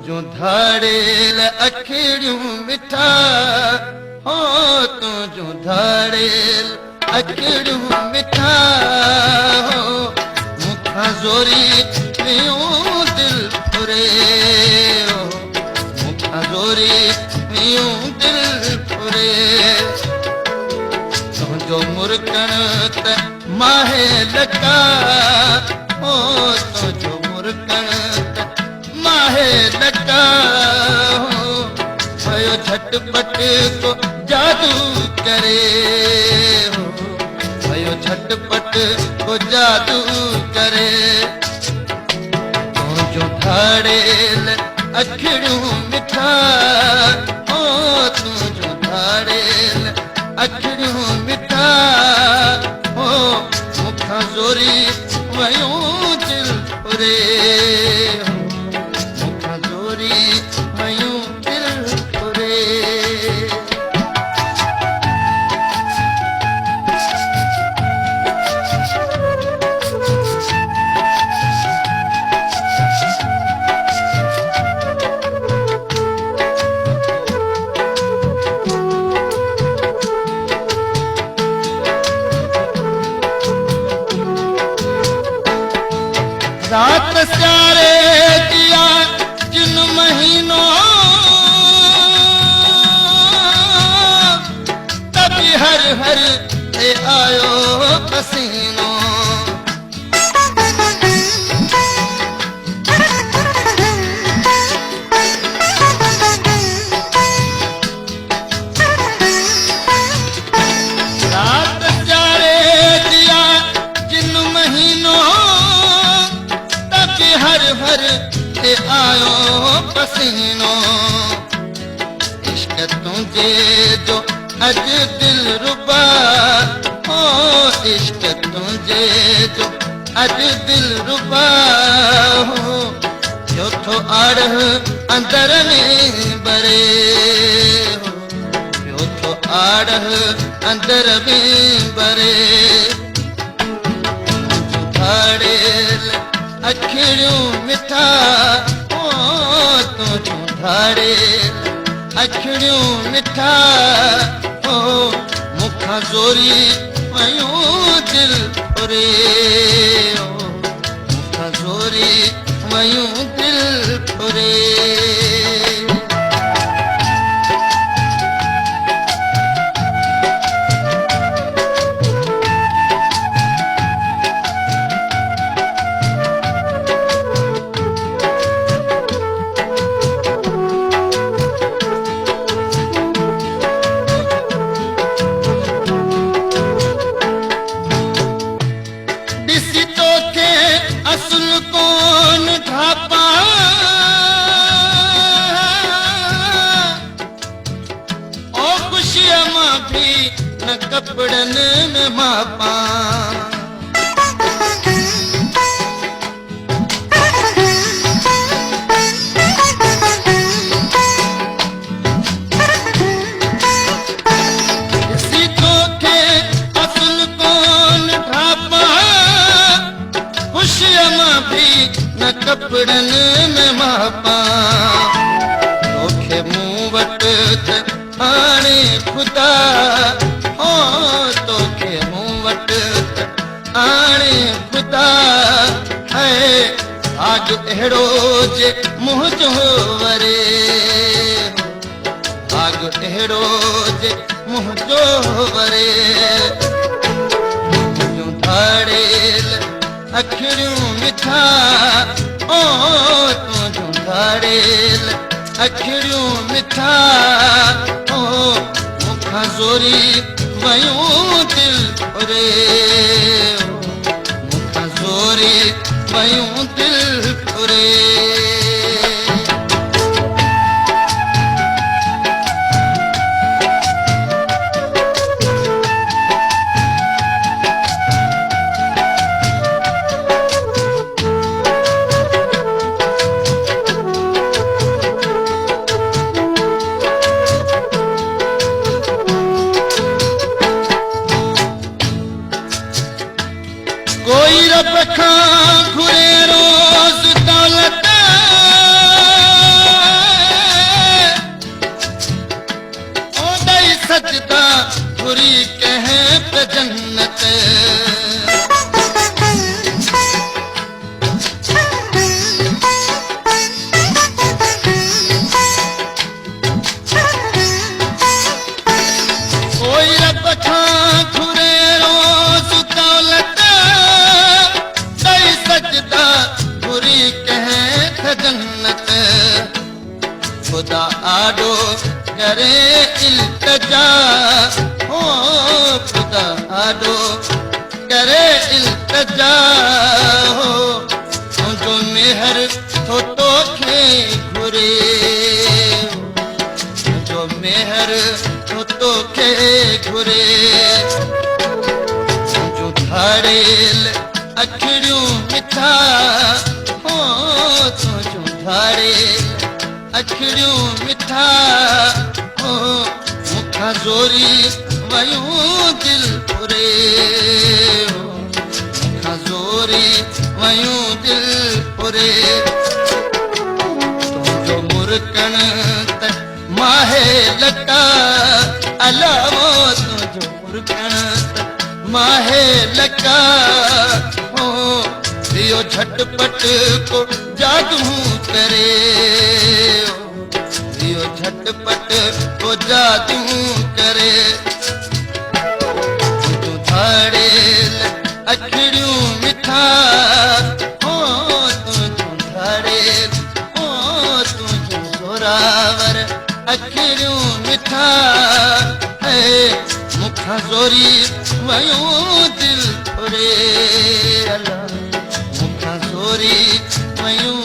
तुझो धाड़ेल अखिड़ियूं मिठा हो तुझो धाड़ेल अखिड़ियूं मिठा हो मुखां ज़ोरी वियूं दिल फुरे हो मुखां ज़ोरी वियूं दिल फुरे तुझो मुरकण त माहे लका हो तुझो मुरकण त माहे लका हो भयो झटपट को जादू करे हो भयो झटपट को जादू करे तुझो धाड़ेल अखिड़ियूं मिठा हो तुझो धाड़ेल अखिड़ियूं मिठा हो मुखां ज़ोरी वयूं दिल फुरे हो मुखां ज़ोरी वयूं दिल फुरे रात स्यारे दिया जिन महीनों तभी हर हर से आयो पसीनो रात स्यारे दिया जिन महीनों हर हर से आयो पसीनो इश्क तुझे जो अज दिल रुबा हो इश्क तुझे जो अज दिल रुबा हो जो थो आड़ अंदर में बरे हो जो थो आड़ अंदर में बरे धाड़ेल अखिड़ियूं मिठा हो तुझो धाड़ेल अखिड़ियूं मिठा हो मुखां ज़ोरी वयूं दिल फुरे हो मुखां ज़ोरी वयूं दिल फुरे असुल कोन ढापा ओ खुशियां मां भी न कपड़न में मापा न कपड़न में मापा तोखे मूं वटि आणे खुदा हो तोखे मूं वटि आणे खुदा है आग अहिड़ो जे मुंहुं जो वरे आग अहिड़ो जे मुंहुं जो वरे तुझो धाड़ेल अखिड़ियूं मिठा ओ तुझो धाड़ेल अखिड़ियूं मिठा ओ मुखां ज़ोरी वयूं दिल फुरे हो मुखां ज़ोरी वयूं दिल फुरे कोई रब खां घुरे रोज़ दौलत ॾाढो करे इल्तिजा हो ख़ुदा ॾाढो करे इल्तिजा हो तुंहिंजो मेहर थो तोखे घुरे तुंहिंजो मेहर थो तोखे घुरे तुंहिंजो धाड़ेल अखिड़ियूं मिठा हो तुंहिंजो धाड़ेल अखिड़ियूं मिठा हो मूंखां ज़ोरी वयूं दिल पुरे मूंखां ज़ोरी वयूं दिल पुरे तुंहिंजो मुरकण त माहे लटा अलावो तुंहिंजो मुरकण त माहे लटा हो इहो झटपट को जादू करे इहो झटपट को जादू करे तुंहिंजो धाड़ेल अखिड़ियूं मिठा हो तुंहिंजो धाड़ेल हो तुंहिंजो ज़ोरावर अखिड़ियूं मिठा है मूंखां ज़ोरी वयूं दिल फुरे अला मूंखां ज़ोरी वयूं